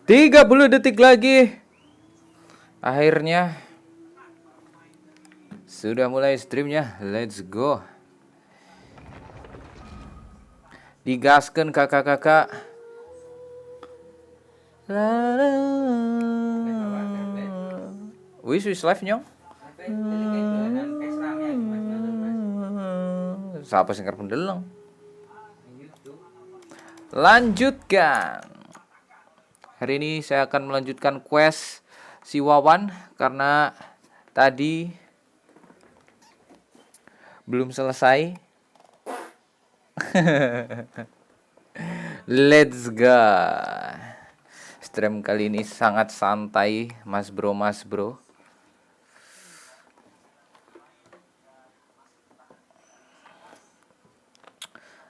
30 detik lagi. Akhirnya sudah mulai streamnya. Let's go. Digaskan kakak-kakak. Wis live nyong. Siapa sing karep ndeleng? Lanjutkan. Hari ini saya akan melanjutkan quest si Wawan karena tadi belum selesai. Let's go. Stream kali ini sangat santai, mas bro.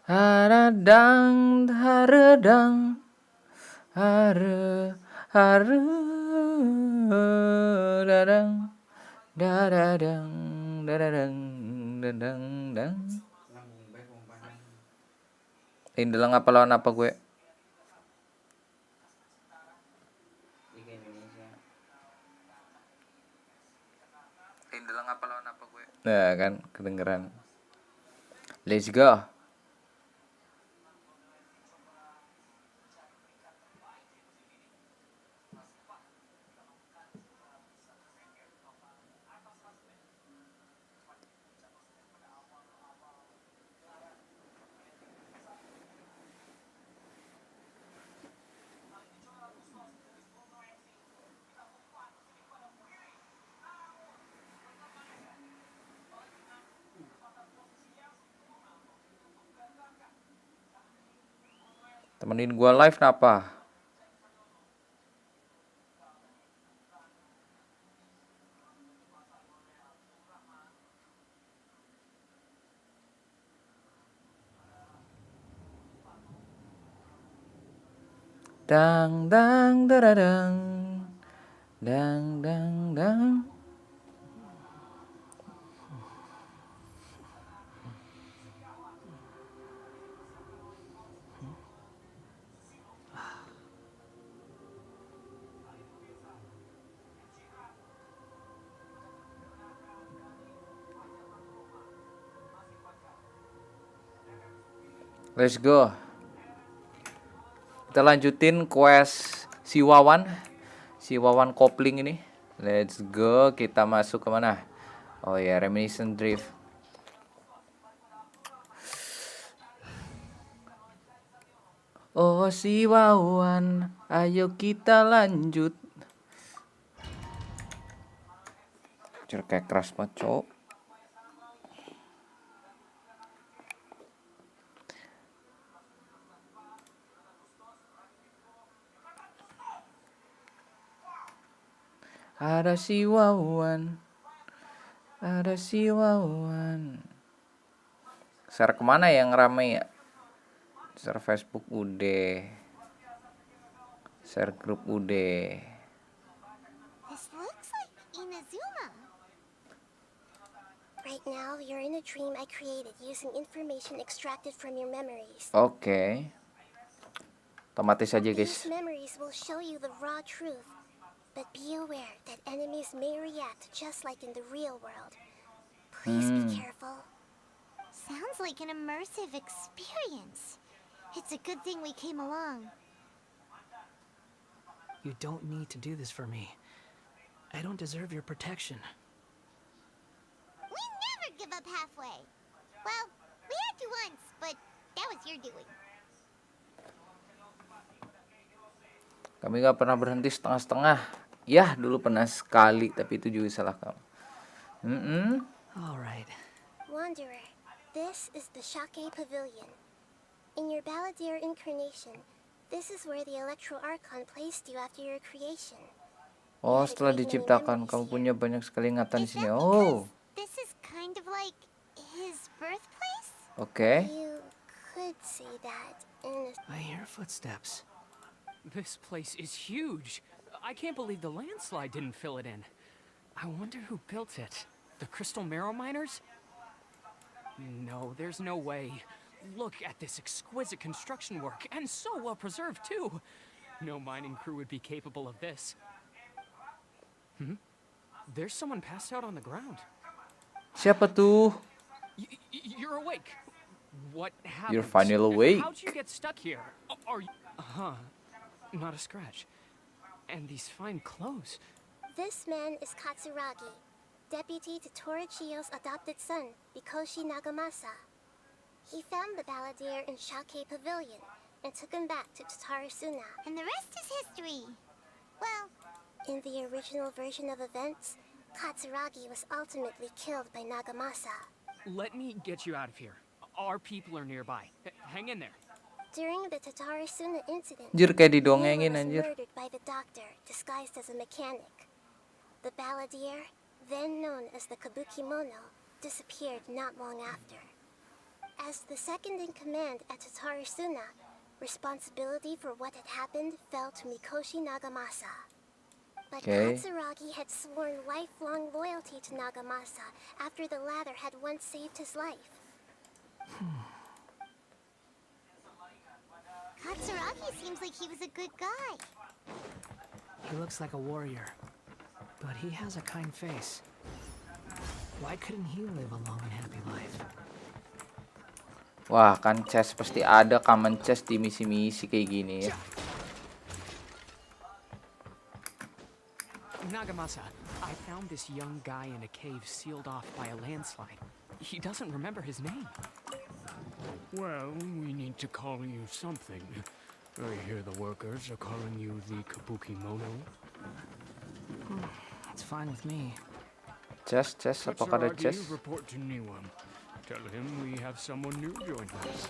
Haradang, haradang, dadang, dadadang, dadadang, dadang, dang. Indelang apa lawan apa gue? Indelang apa lawan apa gue? Nah kan kedengeran. Let's go. Temenin gua live napa? Dang dang dadadang. Dang dang dang. Let's go. Kita lanjutin quest si Wawan kopling ini. Let's go. Kita masuk ke mana? Oh ya, Reminiscent Drift. Oh si Wawan, ayo kita lanjut. Kayak keras banget, cok. Ada si Wawan. Share kemana yang rame ya? Share Facebook udah. Share grup udah. This looks like Inazuma. Right now, you're in a dream I created using information extracted from your memories. Oke. Otomatis aja guys. These memories will show you the raw truth. But be aware that enemies may react just like in the real world. Please be careful. Sounds like an immersive experience. It's a good thing we came along. You don't need to do this for me. I don't deserve your protection. We never give up halfway. Well, we had to once, but that was your doing. Kami gak pernah berhenti setengah-setengah. Ya, dulu pernah sekali, tapi itu juga salah kamu. All right. Wanderer, this is the Shake Pavilion. In your Balladeer incarnation, this is where the Electro Archon placed you after your creation. Oh, setelah diciptakan, kamu punya banyak sekali ingatan di sini. Oh. This is kind of like his birthplace? Oke. You could say that in a... I hear footsteps. This place is huge. I can't believe the landslide didn't fill it in. I wonder who built it. The Crystal Marrow Miners? No, there's no way. Look at this exquisite construction work, and so well preserved too. No mining crew would be capable of this. There's someone passed out on the ground. Siapa tuh? You're awake. What happened? You're finally awake. How'd you get stuck here? Are you... Not a scratch. And these fine clothes. This man is Katsuragi, deputy to Torichiyo's adopted son, Mikoshi Nagamasa. He found the balladeer in Shake Pavilion and took him back to Tatarasuna. And the rest is history. Well, in the original version of events, Katsuragi was ultimately killed by Nagamasa. Let me get you out of here. Our people are nearby. Hang in there. During the Tatarasuna incident, Anjir kayak Miwa didongengin was anjir. murdered by the doctor disguised as a mechanic. The balladeer, then known as the Kabukimono, disappeared not long after. As the second in command at Tatarasuna, responsibility for what had happened fell to Mikoshi Nagamasa. But Katsuragi had sworn lifelong loyalty to Nagamasa after the latter had once saved his life. Katsuragi seems like he was a good guy. He looks like a warrior, but he has a kind face. Why couldn't he live a long and happy life? Wah, kan chest pasti ada common chest di misi-misi kayak gini ya. Nagamasa, I found this young guy in a cave sealed off by a landslide. He doesn't remember his name. Well, we need to call you something. I hear the workers are calling you the Kabukimono. It's fine with me. Chest, apakah ada Katsuragi, chest? report to Niwa. Tell him we have someone new join us.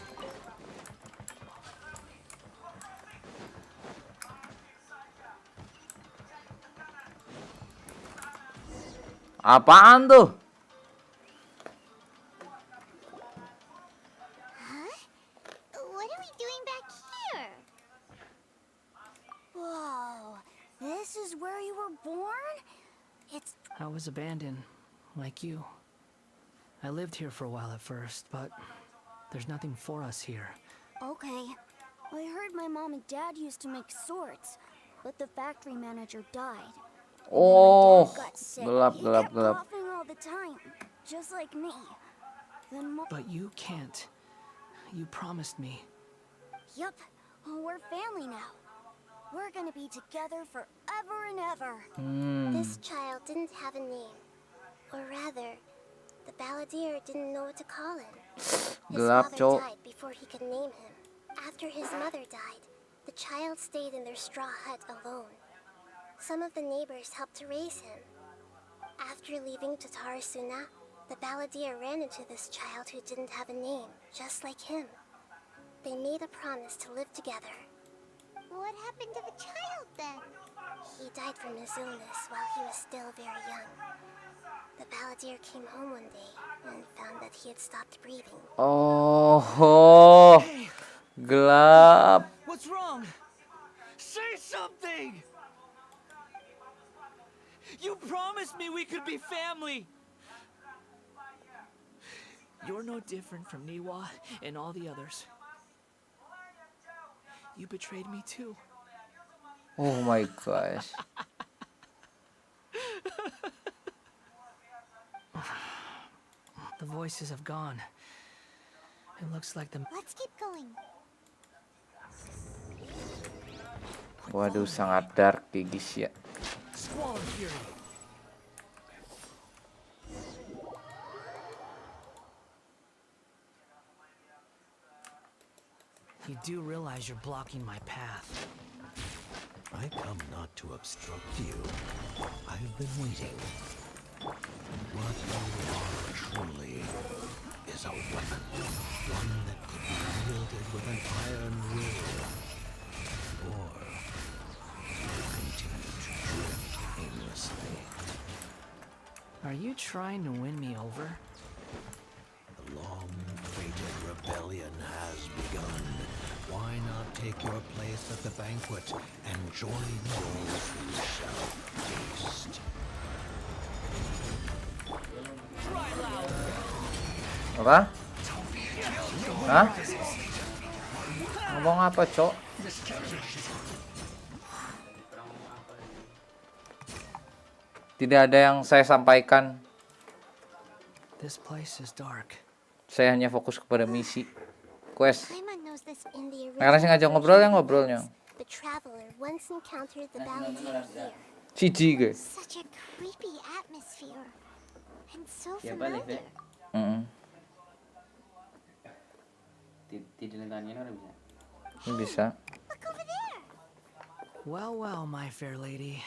Apaan tuh? What are we doing back here? Whoa, this is where you were born? It's I was abandoned, like you. I lived here for a while at first, but there's nothing for us here. Okay. I heard my mom and dad used to make swords, but the factory manager died. Oh, Got sick. gelap. He kept coughing all the time, just like me. Then But you can't. You promised me. Yup, we're family now. We're gonna be together forever and ever. This child didn't have a name. Or rather, the balladeer didn't know what to call him. His Gelap, father Cok. died before he could name him. After his mother died, the child stayed in their straw hut alone. Some of the neighbors helped to raise him. After leaving Tatarasuna, the balladeer ran into this child who didn't have a name, just like him. They made a promise to live together. What happened to the child then? He died from his illness while he was still very young. The balladeer came home one day and found that he had stopped breathing. Oh, gelap. What's wrong? Say something! You promised me we could be family! You're no different from Niwa and all the others. You betrayed me too. Oh my gosh. The voices have gone. It looks like the... Let's keep going. Waduh, sangat dark guys ya. Squall and Fury. You do realize you're blocking my path. I come not to obstruct you. I've been waiting. What you are truly is a weapon. One that could be wielded with an iron will. Or you continue to drift aimlessly. Are you trying to win me over? The long-fated rebellion has begun. Why not take your place at the banquet and join those who shall taste? Apa? Hah? Ngomong apa, Cok? Tidak ada yang saya sampaikan. This place is dark. Saya hanya fokus kepada misi. Quest. Paimon knows this in the Karena saya ngajak original ngobrol ya version of ngobrolnya. events. The traveler once encountered the battlefield here. Cici guys. Such a creepy atmosphere. And so Ya balik familiar. deh. Tidak dengannya orang bisa. Ini bisa. Look over there. Well, my fair lady.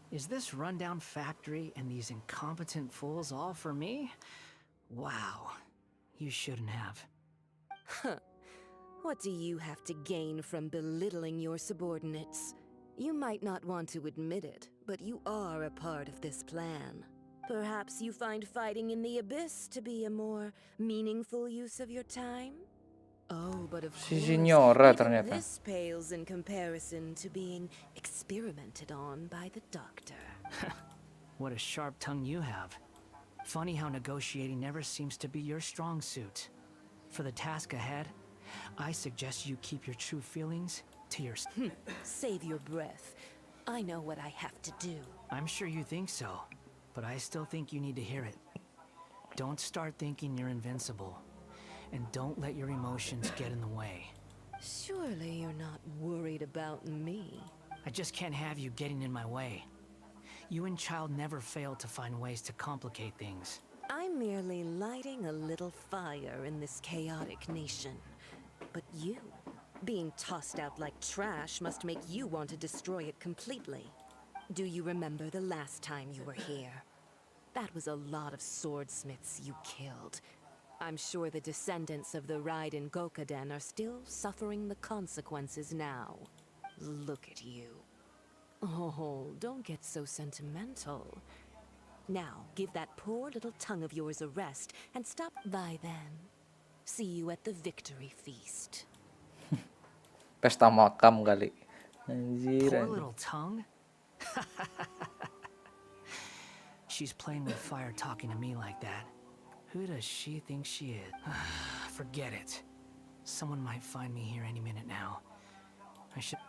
Is this rundown factory and these incompetent fools all for me? Wow. You shouldn't have. What do you have to gain from belittling your subordinates? You might not want to admit it, but you are a part of this plan. Perhaps you find fighting in the abyss to be a more meaningful use of your time? Oh, but of Si course, Signora even ternyata. this pales in comparison to being experimented on by the doctor. What a sharp tongue you have. Funny how negotiating never seems to be your strong suit. For the task ahead, I suggest you keep your true feelings to yourself. Save your breath. I know what I have to do. I'm sure you think so, but I still think you need to hear it. Don't start thinking you're invincible, and don't let your emotions get in the way. Surely you're not worried about me. I just can't have you getting in my way. You and Child never fail to find ways to complicate things. I'm merely lighting a little fire in this chaotic nation. But you, being tossed out like trash, must make you want to destroy it completely. Do you remember the last time you were here? That was a lot of swordsmiths you killed. I'm sure the descendants of the Raiden Gokaden are still suffering the consequences now. Look at you. Oh, don't get so sentimental. Now, give that poor little tongue of yours a rest and stop by then. See you at the victory feast. Pesta makam kali. Anjir. Poor anjir. little tongue? She's playing with fire talking to me like that. Who does she think she is? Forget it. Someone might find me here any minute now. I should...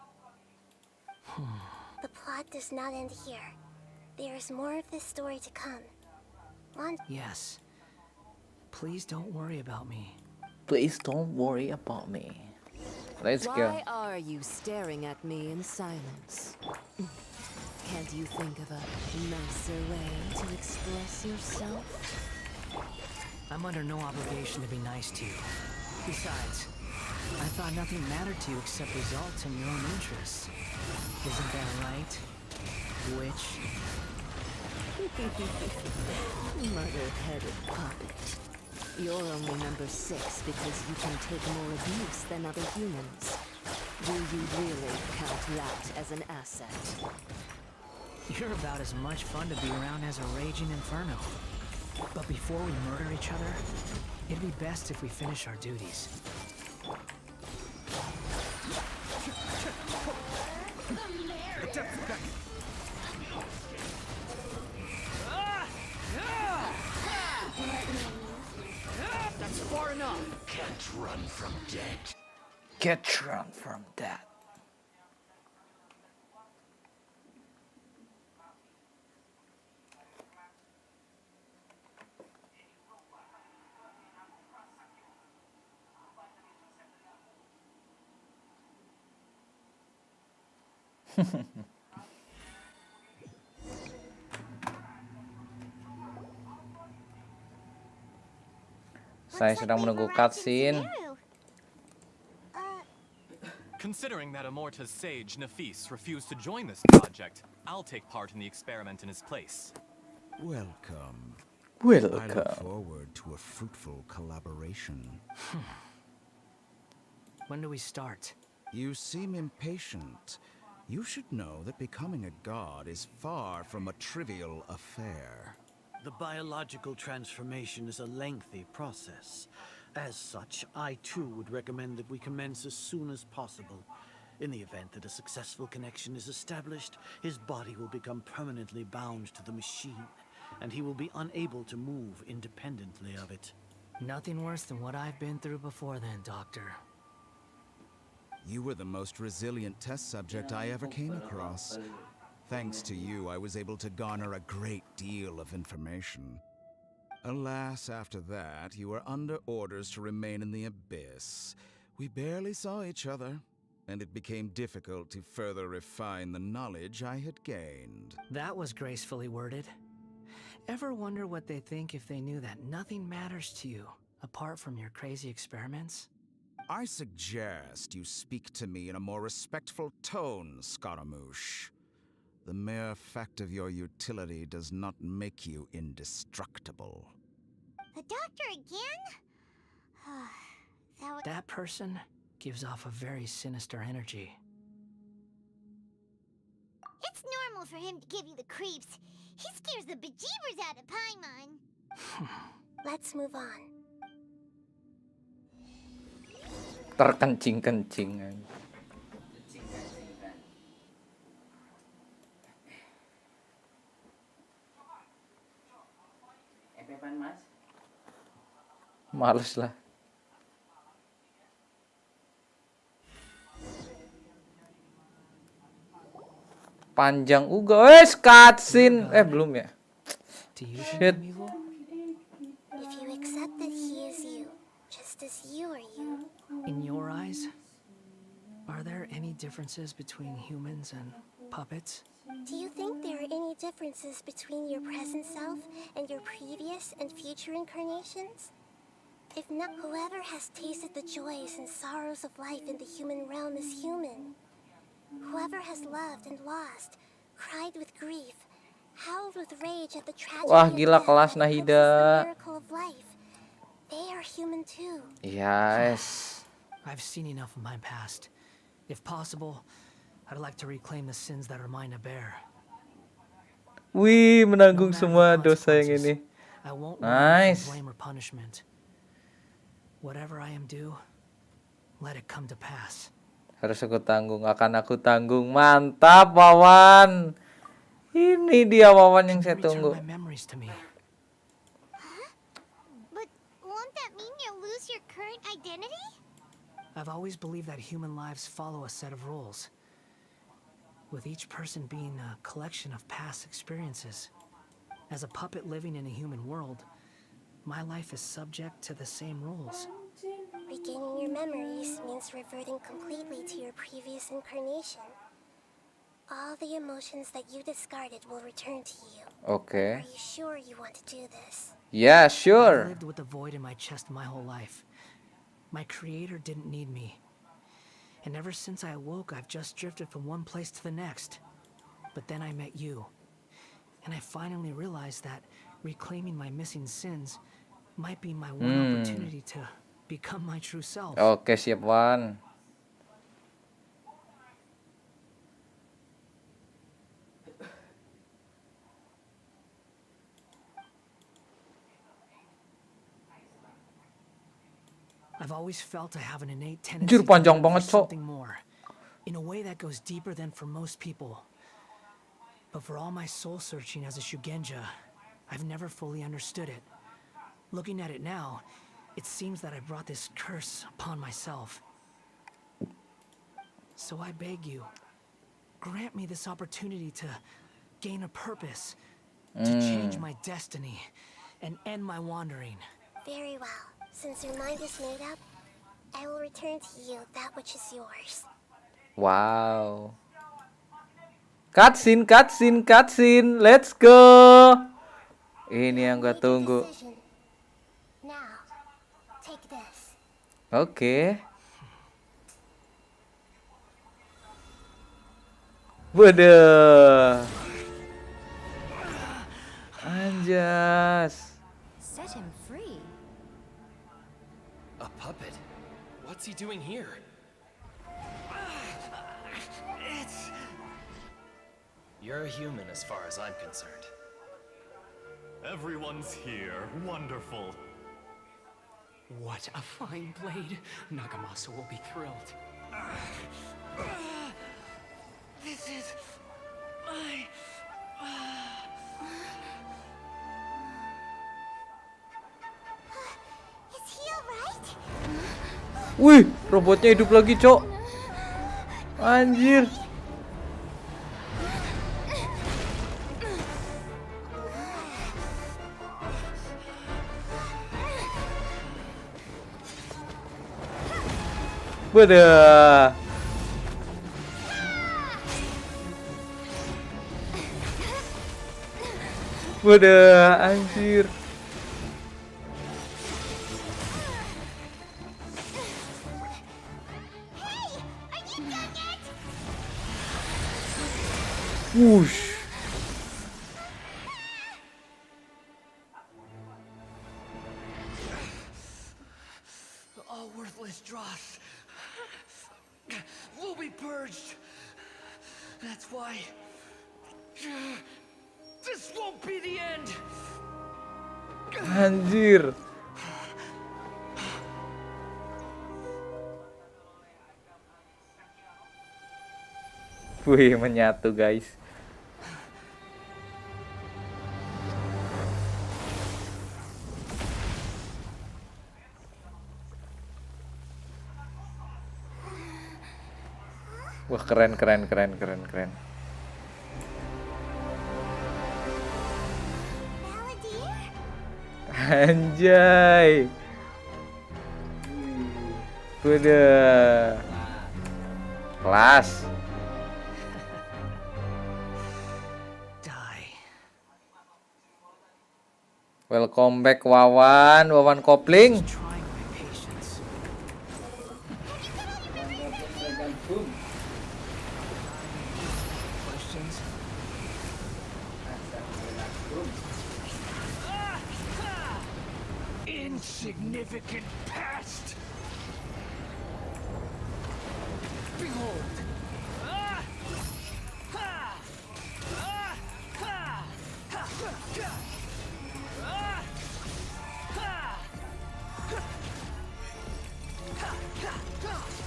The plot does not end here. There is more of this story to come. Yes. Please don't worry about me. Please don't worry about me. Let's go. Why are you staring at me in silence? Can't you think of a nicer way to express yourself? I'm under no obligation to be nice to you. Besides, I thought nothing mattered to you except results and your own interests. Isn't that right, witch? Murder-headed puppet. You're only number 6 because you can take more abuse than other humans. Do you really count that as an asset? You're about as much fun to be around as a raging inferno. But before we murder each other, it'd be best if we finish our duties. That's far enough. Can't run from death. Get drunk from that. Saya sedang menunggu cutscene. Considering that Amorta's sage, Nafis, refused to join this project, I'll take part in the experiment in his place. Welcome. I Welcome. look forward to a fruitful collaboration. When do we start? You seem impatient. You should know that becoming a god is far from a trivial affair. The biological transformation is a lengthy process. As such, I too would recommend that we commence as soon as possible. In the event that a successful connection is established, his body will become permanently bound to the machine, and he will be unable to move independently of it. Nothing worse than what I've been through before then, Doctor. You were the most resilient test subject I ever came across. Thanks to you, I was able to garner a great deal of information. Alas, after that, you were under orders to remain in the abyss. We barely saw each other, and it became difficult to further refine the knowledge I had gained. That was gracefully worded. Ever wonder what they think if they knew that nothing matters to you apart from your crazy experiments? I suggest you speak to me in a more respectful tone, Scaramouche. The mere fact of your utility does not make you indestructible. The doctor again? That person gives off a very sinister energy. It's normal for him to give you the creeps. He scares the bejeebers out of Paimon. Let's move on. Terkencing-kencingan. Mas? Males lah. Panjang uga. Cutscene. Belum ya. Shit. If you accept that he is you, just as you are you. In your eyes, are there any differences between humans and puppets? Do you think there are any differences between your present self and your previous and future incarnations? If not, whoever has tasted the joys and sorrows of life in the human realm is human. Whoever has loved and lost, cried with grief, howled with rage at the tragedy Wah, of gila death, kelas and hopes Nahida. the miracle of life. They are human too. Yes. I've seen enough of my past. If possible, I'd like to reclaim the sins that are mine to bear. Wih, menanggung semua dosa yang ini. I won't Nice. blame or punishment. Whatever I am due, let it come to pass. Harus aku tanggung, akan aku tanggung. Mantap, Wawan. Ini dia Wawan yang saya tunggu. But won't that mean you'll lose your current identity? I've always believed that human lives follow a set of rules, with each person being a collection of past experiences. As a puppet living in a human world, my life is subject to the same rules. Regaining your memories means reverting completely to your previous incarnation. All the emotions that you discarded will return to you. Okay. Are you sure you want to do this? Yeah, sure. I've lived with a void in my chest my whole life. My creator didn't need me. And ever since I awoke, I've just drifted from one place to the next. But then I met you. And I finally realized that reclaiming my missing sins might be my one opportunity to become my true self. Oke, siap, Wan. I've always felt I have an innate tendency Anjir, panjang to banget, for Cok. something more, in a way that goes deeper than for most people. But for all my soul searching as a Shugenja, I've never fully understood it. Looking at it now, it seems that I brought this curse upon myself. So I beg you, grant me this opportunity to gain a purpose, to change my destiny, and end my wandering. Very well. Since your mind is made up, I will return to you that which is yours. Wow. Cutscene, cutscene, cutscene. Let's go. Ini yang gue tunggu. Now, take this. Oke. Waduh. Anjas. Set him free. A puppet? What's he doing here? You're a human as far as I'm concerned. Everyone's here. Wonderful. What a fine blade. Nagamasa will be thrilled. This is my... Is he alright? Wih, robotnya hidup lagi, Cok. Anjir. Waduh. Waduh, anjir. Wush. All worthless dross will be purged. That's why this won't be the end. Anjir. Wih, menyatu guys. Wah, keren. Anjay. Udah. Kelas. Welcome back Wawan Kopling. Insignificant past. Behold.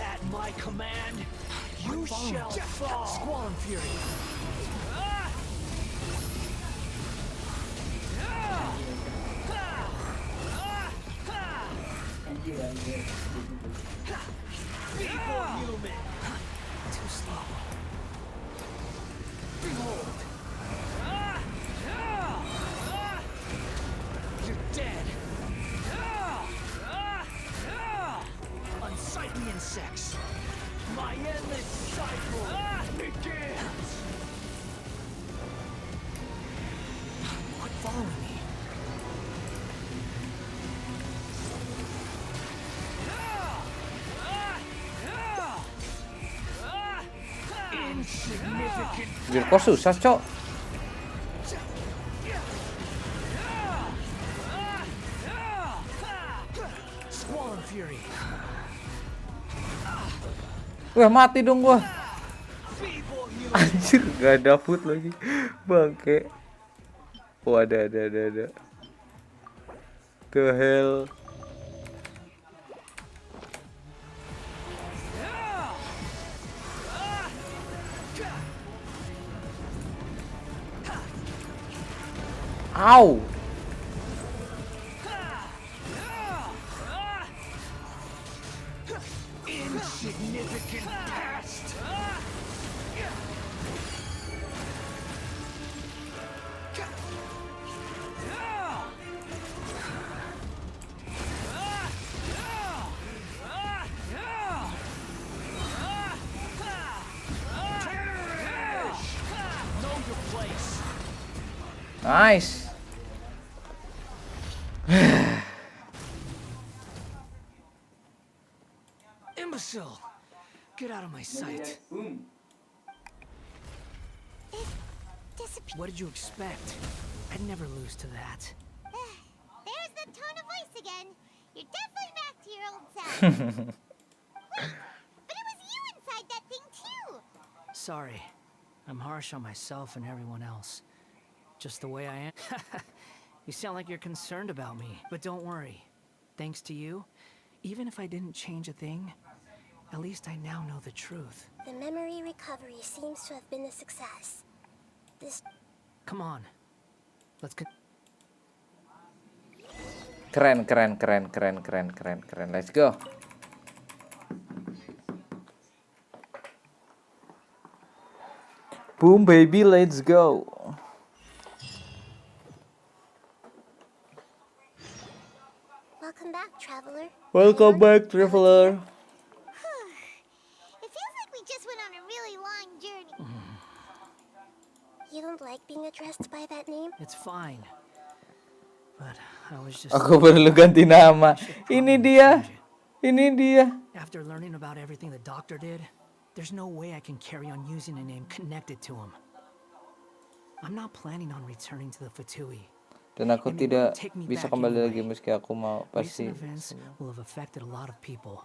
At my command, you shall fall. Squall and fury. Evil human. Too slow. Behold. You're dead. Unsightly insects. My endless cycle begins. Quit following me. Biar kok susah, Cok. Wah, mati dong gua. Anjir, gak ada food lagi. Bangke. Oh, ada. The hell. Ow. Insignificant past. Know your place. Nice. Imbecile! Get out of my sight. What did you expect? I'd never lose to that. There's the tone of voice again. You're definitely back to your old self. Wait, but it was you inside that thing too. Sorry. I'm harsh on myself and everyone else. Just the way I am. You sound like you're concerned about me, but don't worry. Thanks to you, even if I didn't change a thing, at least I now know the truth. The memory recovery seems to have been a success. Come on. Let's go. Keren. Let's go. Boom baby, let's go. Welcome back, traveler. Welcome back, traveler. really long journey. You don't like being addressed by that name? It's fine. But I was just Aku perlu ganti nama. Ini dia. Ini dia. after learning about everything the doctor did, there's no way I can carry on using a name connected to him. I'm not planning on returning to the Fatui. Dan aku tidak bisa kembali lagi meski aku mau. Pasti. Recent events will have affected a lot of people,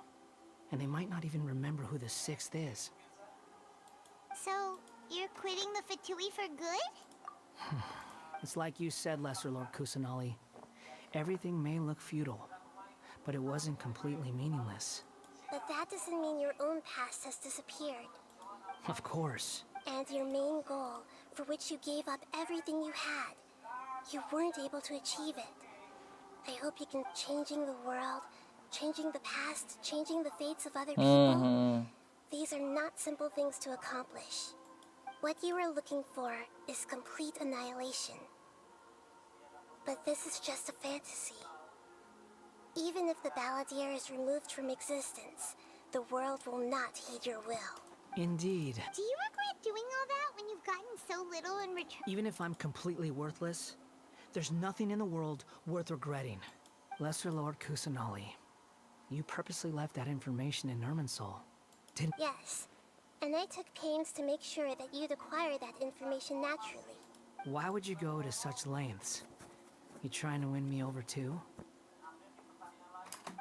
and they might not even remember who the sixth is. So, you're quitting the Fatui for good? It's like you said, Lesser Lord Kusanali. Everything may look futile, but it wasn't completely meaningless. But that doesn't mean your own past has disappeared. Of course. And your main goal, for which you gave up everything you had, you weren't able to achieve it. I hope you can changing the world, changing the past, changing the fates of other people. These are not simple things to accomplish. What you are looking for is complete annihilation. But this is just a fantasy. Even if the Balladeer is removed from existence, the world will not heed your will. Indeed. Do you regret doing all that when you've gotten so little in return? Even if I'm completely worthless, there's nothing in the world worth regretting. Lesser Lord Kusanali, you purposely left that information in Irminsul, didn't? Yes, and I took pains to make sure that you'd acquire that information naturally. Why would you go to such lengths? You trying to win me over too?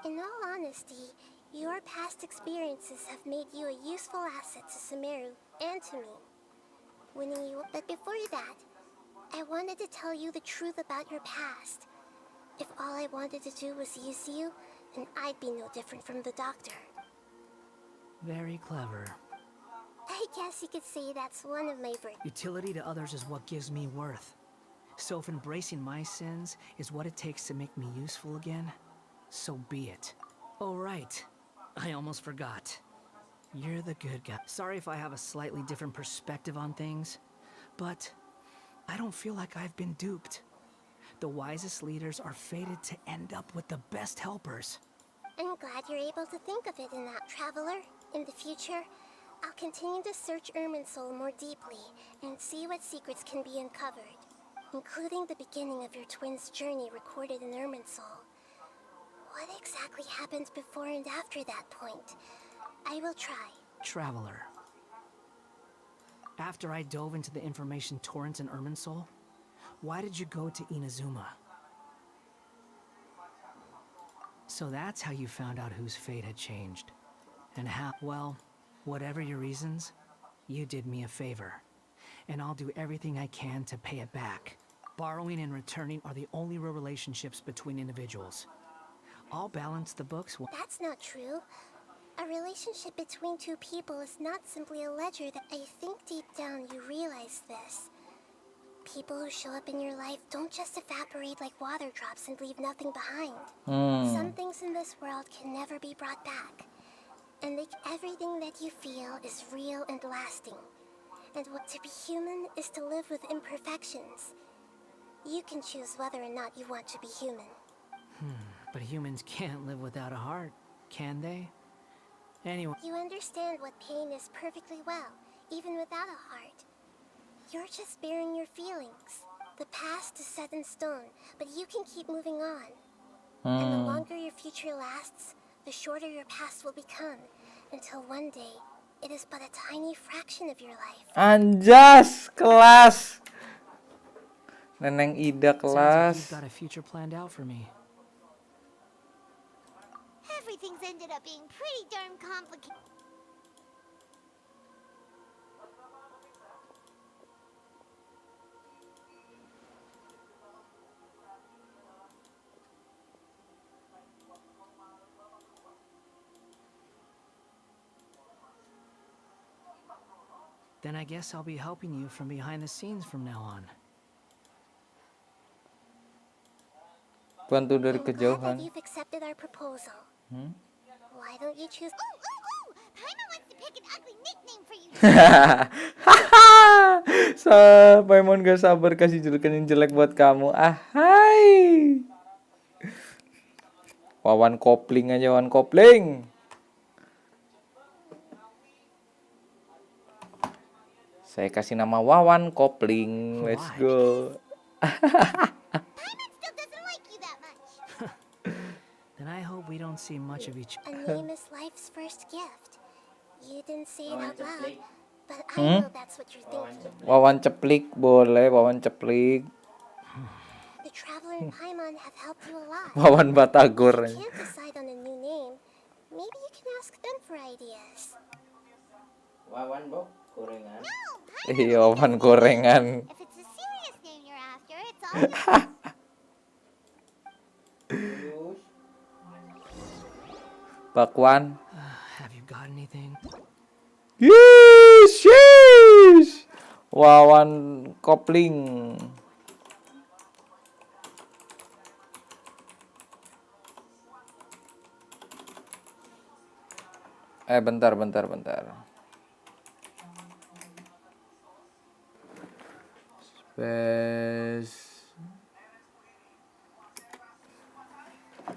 In all honesty, your past experiences have made you a useful asset to Sumeru and to me. Winning you, but before that, I wanted to tell you the truth about your past. If all I wanted to do was use you, then I'd be no different from the doctor. Very clever. I guess you could say that's one of my virtues. Utility to others is what gives me worth. So if embracing my sins is what it takes to make me useful again, so be it. Oh right, I almost forgot. You're the good guy. Sorry if I have a slightly different perspective on things, but I don't feel like I've been duped. The wisest leaders are fated to end up with the best helpers. I'm glad you're able to think of it in that, Traveler. In the future, I'll continue to search Irminsul more deeply and see what secrets can be uncovered, including the beginning of your twins' journey recorded in Irminsul. What exactly happened before and after that point? I will try. Traveler. After I dove into the information torrents in Irminsul, why did you go to Inazuma? So that's how you found out whose fate had changed. And how, well, whatever your reasons, you did me a favor. And I'll do everything I can to pay it back. Borrowing and returning are the only real relationships between individuals. I'll balance the books. That's not true. A relationship between two people is not simply a ledger that I think deep down you realize this. People who show up in your life don't just evaporate like water drops and leave nothing behind. Some things in this world can never be brought back. And everything that you feel is real and lasting. And what to be human is to live with imperfections. You can choose whether or not you want to be human. But humans can't live without a heart, can they? Anyway. You understand what pain is perfectly well, even without a heart. You're just bearing your feelings. The past is set in stone, but you can keep moving on. And the longer your future lasts, the shorter your past will become, until one day, it is but a tiny fraction of your life. Anjas, kelas. Neneng Ida Sounds like kelas. you've got a future planned out for me. Everything's ended up being pretty darn complicated. Then I guess I'll be helping you from behind the scenes from now on. Bantu dari I'm glad kejauhan. that you've accepted our proposal. Why don't you choose? Paimon wants to pick an ugly nickname for you. Paimon gak sabar kasih julukan yang jelek buat kamu. Hai. Wawan kopling aja, Wawan kopling. Saya kasih nama Wawan Kopling. Let's go. Still doesn't like you that much. Then I hope we don't see much of each A name is life's first gift. You didn't say it out loud, but I Hmm? know that's what you're thinking. Wawan Ceplik boleh, Wawan Ceplik. The Traveler and Paimon have helped you a lot. Wawan Batagor. If you can't decide on a new name, maybe you can ask them for ideas. Wawan, Bo, gorengan. Iya, Wawan gorengan. If it's a serious name you're after, it's all good. Bakwan. Have you got anything? Yes, yes. Wawan Kopling. Bentar. Space.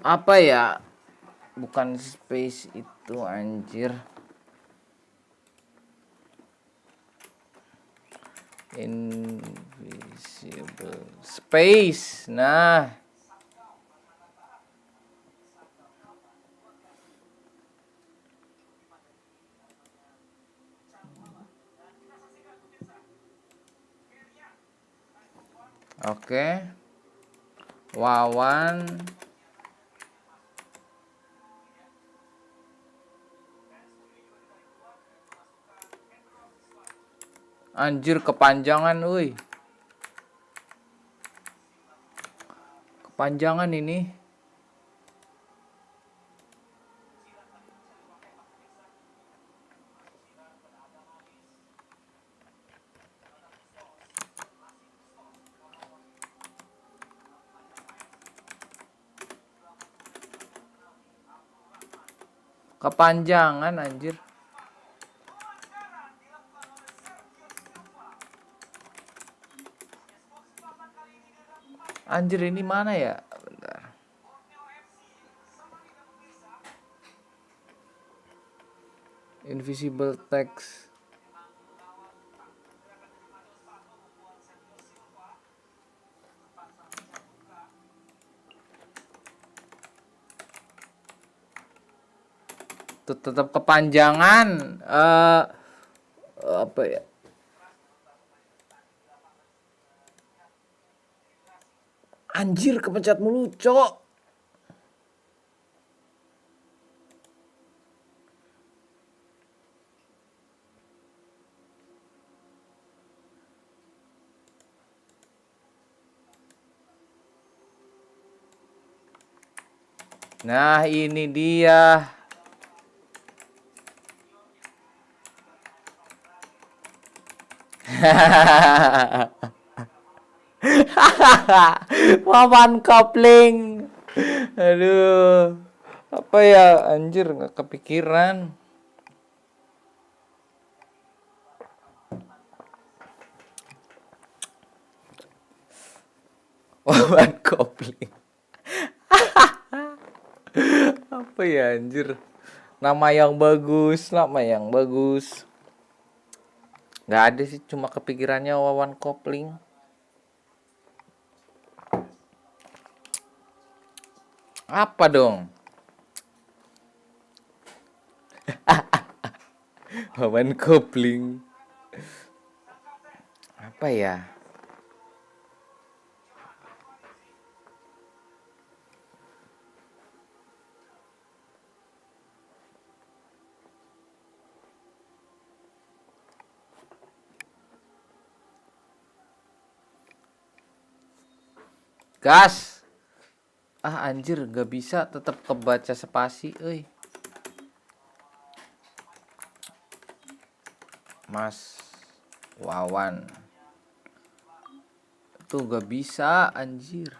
Apa ya? Bukan space itu, anjir. Invisible space. Nah. Oke. Wawan. Anjir, kepanjangan, woi. Kepanjangan ini. Kepanjangan, anjir. Anjir, ini mana ya? Bentar. Invisible text. Tetap kepanjangan. Apa ya? Anjir, kepencet mulu, cok. Nah, ini dia. Wawan Kopling. Aduh. Apa ya, anjir, nggak kepikiran. Wawan Kopling. Apa ya, anjir. Nama yang bagus. Nggak ada sih, cuma kepikirannya Wawan Kopling. Apa dong? Wawan Kopling. Apa ya? Gas. Anjir, gak bisa, tetap kebaca spasi, euy. Mas Wawan. Tuh gak bisa, anjir.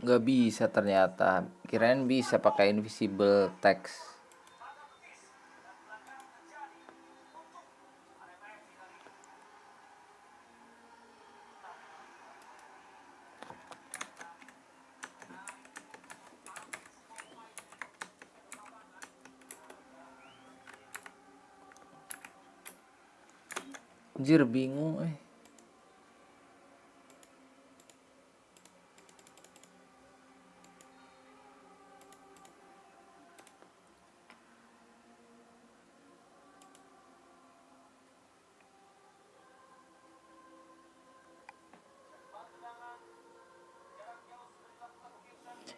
Gak bisa ternyata. Kirain bisa pakai invisible text. Anjir bingung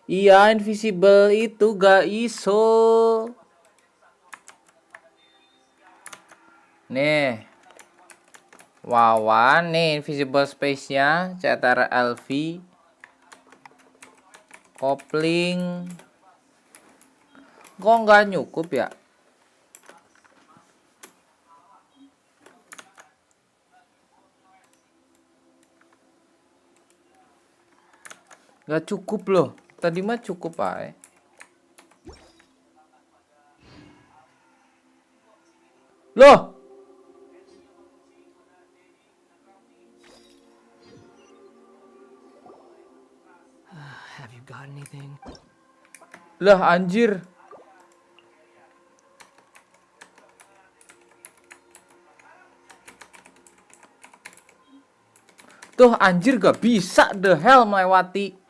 Iya, invisible itu gak iso. Nih. Wawan nih invisible space-nya CTR LV. Kopling. Kok nggak nyukup ya? Nggak cukup loh. Tadi mah cukup aja. Loh. Have you got anything? Lah anjir. Tuh anjir gak bisa the hell melewati.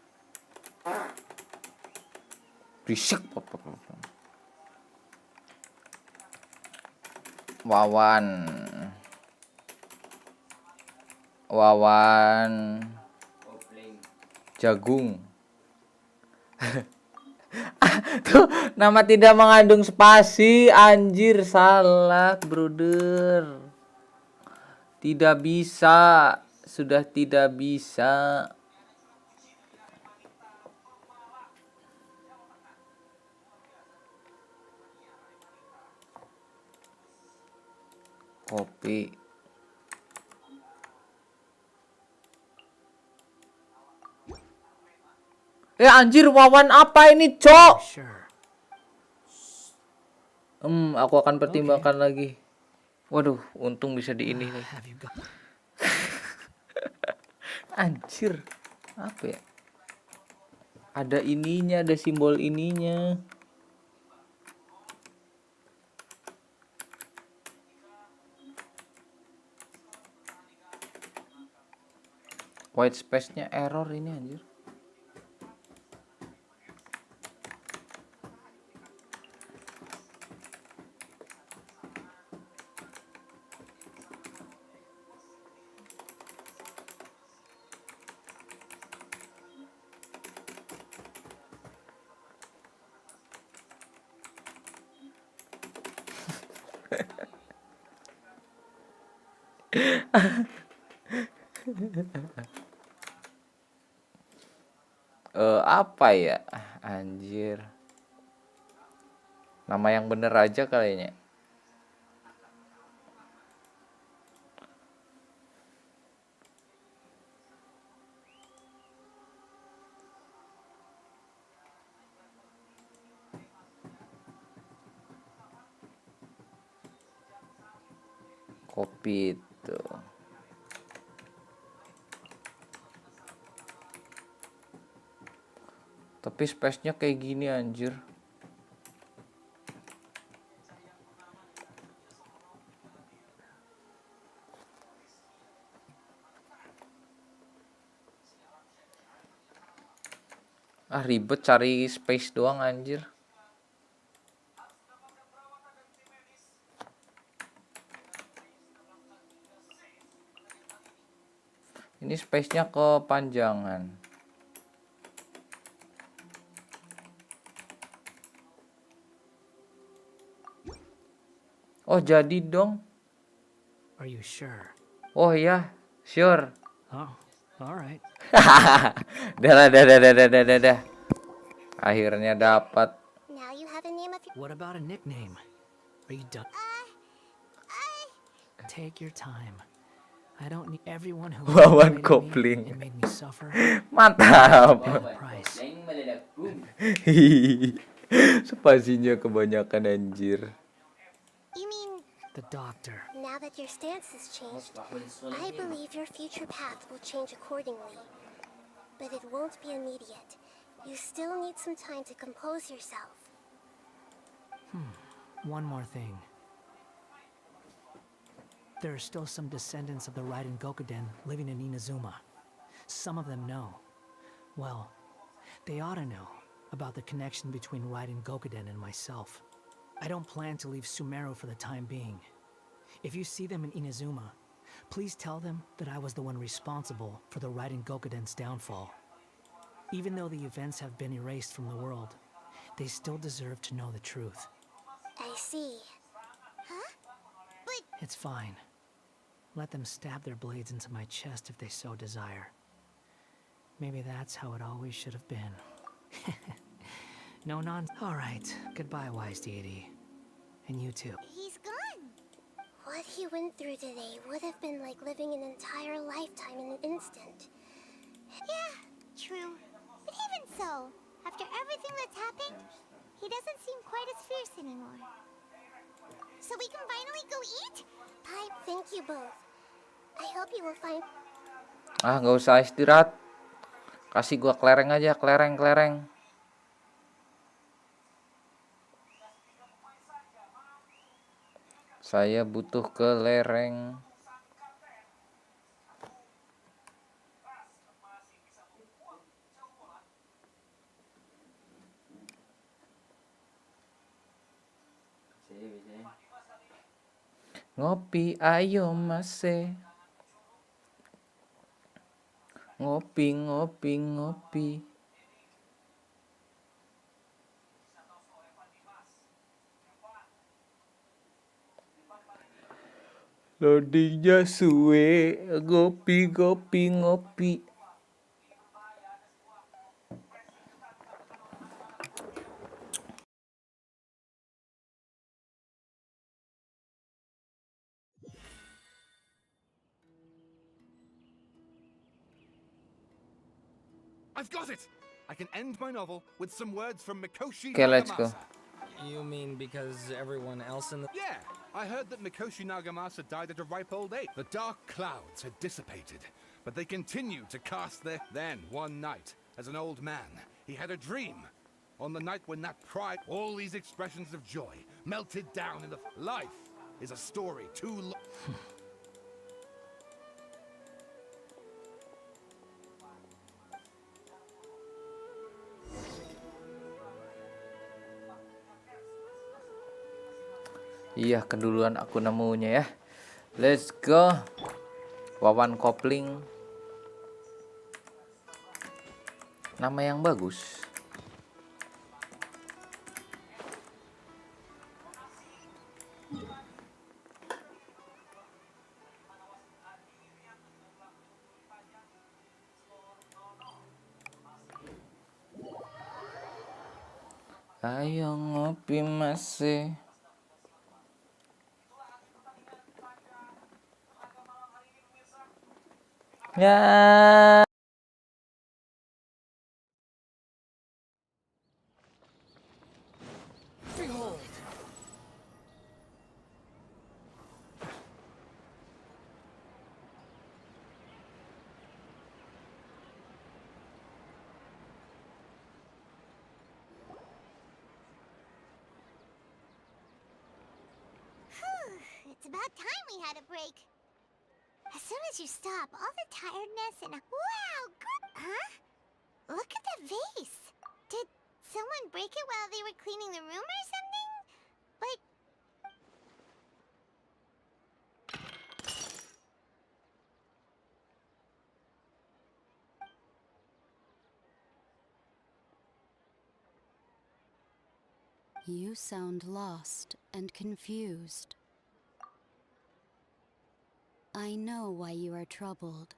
Risik. Wawan. Jagung. Tuh nama tidak mengandung spasi. Anjir salah brother. Tidak bisa. Sudah tidak bisa. Kopi. Anjir Wawan apa ini cok? Aku akan pertimbangkan lagi. Waduh untung bisa di ini nih. Anjir apa ya? Ada ininya, ada simbol ininya. White space-nya error ini anjir. Apa ya anjir, nama yang bener aja kayaknya. Kopi itu tapi space-nya kayak gini anjir. Ribet cari space doang anjir. Ini space-nya kepanjangan. Oh jadi dong. Are you sure? Oh iya, sure. Oh, alright. Dah. Akhirnya dapat. Now you have a name of your... What about a nickname? Are you done? Take your time. I don't need everyone who Wawan kopling. and made me suffer. Mantap. Price. Spasinya kebanyakan anjir. You mean... The doctor. Now that your stance has changed, I believe your future path will change accordingly. But it won't be immediate. You still need some time to compose yourself. One more thing. There are still some descendants of the Raiden Gokuden living in Inazuma. Some of them know. Well, they ought to know about the connection between Raiden Gokuden and myself. I don't plan to leave Sumeru for the time being. If you see them in Inazuma, please tell them that I was the one responsible for the Raiden Gokuden's downfall. Even though the events have been erased from the world, they still deserve to know the truth. I see. Huh? But It's fine. Let them stab their blades into my chest if they so desire. Maybe that's how it always should have been. No nonsense. All right. Goodbye, wise deity. And you too. he's gone. What he went through today would have been like living an entire lifetime in an instant. Yeah, true. But even so, after everything that's happened, he doesn't seem quite as fierce anymore. So we can finally go eat? Thank you both. I hope you will find... Nggak usah istirahat. Kasih gua kelereng aja, kelereng. Saya butuh kelereng. Ngopi ayo mase. Ngopi. Loadingnya suwe. Ngopi. I've got it! I can end my novel with some words from Mikoshi Okay, let's go. Nagamasa. You mean because everyone else in the... Yeah, I heard that Mikoshi Nagamasa died at a ripe old age. The dark clouds had dissipated, but they continued to cast their... Then, one night, as an old man, he had a dream. On the night when that pride, all these expressions of joy melted down in the... Life is a story too long. Iya, keduluan aku nemunya ya. Let's go. Wawan Kopling. Nama yang bagus. Ayo ngopi masih. Ya. Behold. It's about time we had a break. As soon as you stop, all the tiredness and... Wow, huh? Look at the vase. Did someone break it while they were cleaning the room or something? But... You sound lost and confused. I know why you are troubled.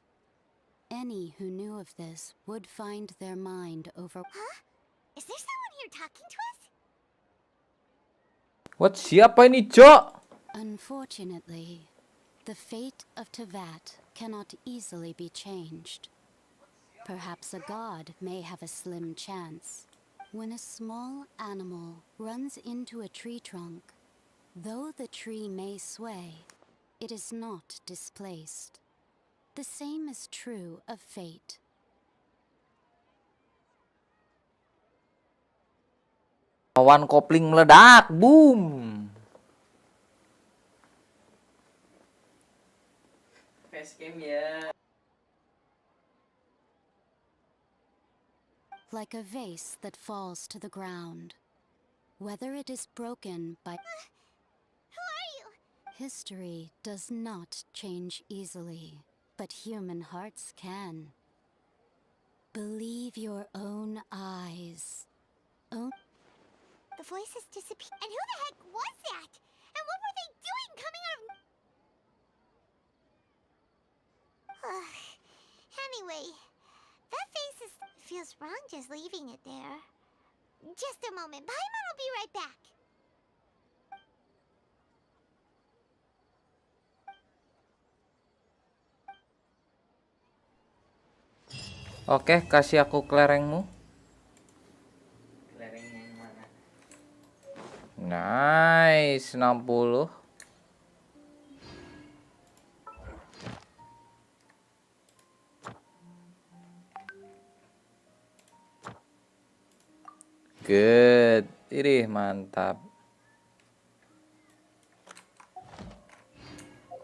Any who knew of this would find their mind over... Huh? Is there someone here talking to us? What? Siapa ini, Cok? Unfortunately, the fate of Teyvat cannot easily be changed. Perhaps a god may have a slim chance. When a small animal runs into a tree trunk, though the tree may sway, it is not displaced. The same is true of fate. Wawan Kopling meledak, boom. scam ya. Like a vase that falls to the ground. Whether it is broken by... Who are you? History does not change easily, but human hearts can. Believe your own eyes. Oh, The voices disappeared. And who the heck was that? And what were they doing coming out of... Anyway, that face feels wrong just leaving it there. Just a moment. Paimon will be right back. Oke, kasih aku kelerengmu. Kelerengnya yang mana? Nice, 60. Good. Ih, mantap.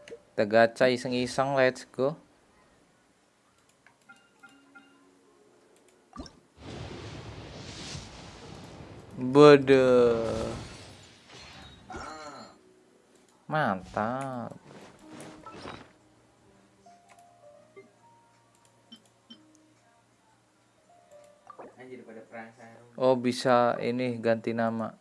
Kita gacha iseng-iseng, let's go. Bodoh. Mantap. Anjir pada perang sarung. Oh, bisa ini ganti nama.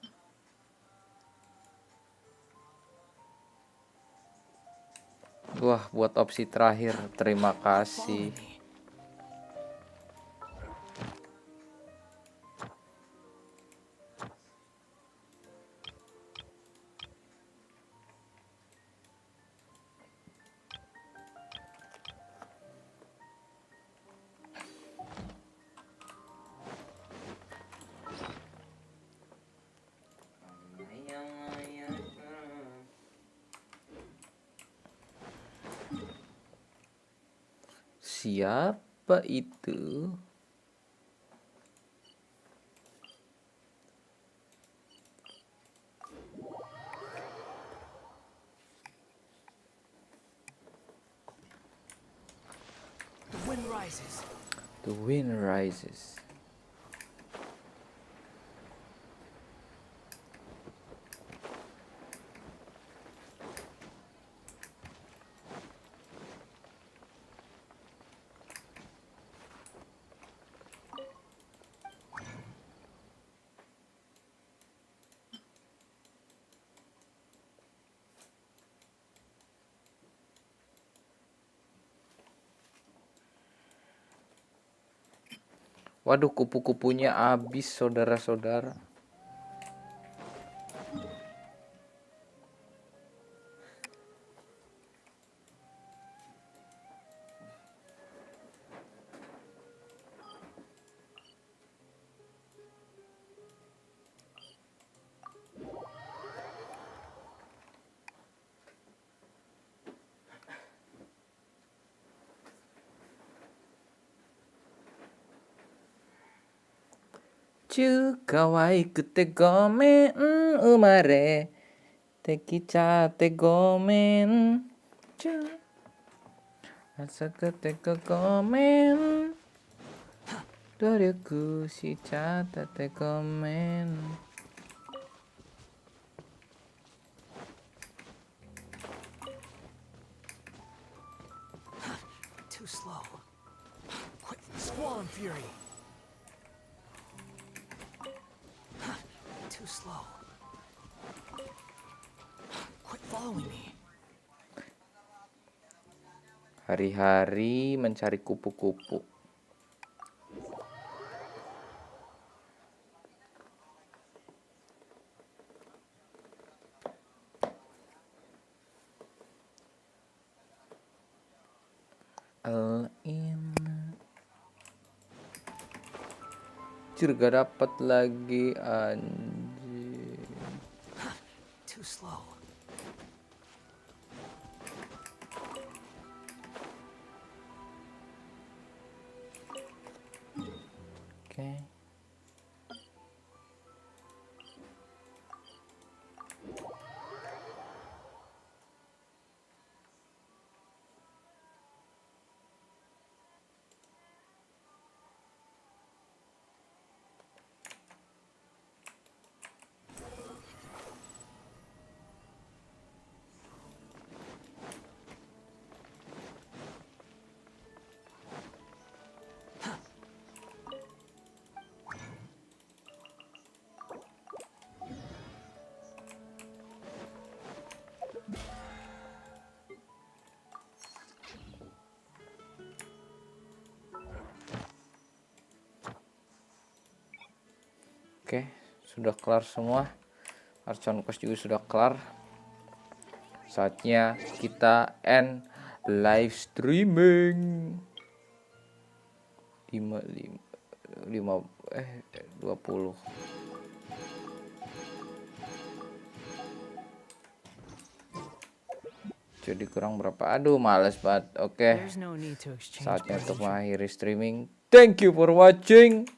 Wah, buat opsi terakhir. Terima kasih. Siapa itu? The wind rises. The wind rises. Waduh, kupu-kupunya habis, saudara-saudara. Chukawai kute gomen umare tekichate gomen chu asakute gomen doryoku shichatate gomen. Too slow. Quick, squall and fury. Too slow. Quit following me. Hari-hari mencari kupu-kupu. Anjir, gak dapat lagi, anjir. Too slow. Oke. Oke, sudah kelar semua. Archon Quest juga sudah kelar. Saatnya kita end live streaming. 20. Jadi kurang berapa? Aduh, males banget. Oke. There's no need to exchange Saatnya untuk furniture. mengakhiri streaming. Thank you for watching.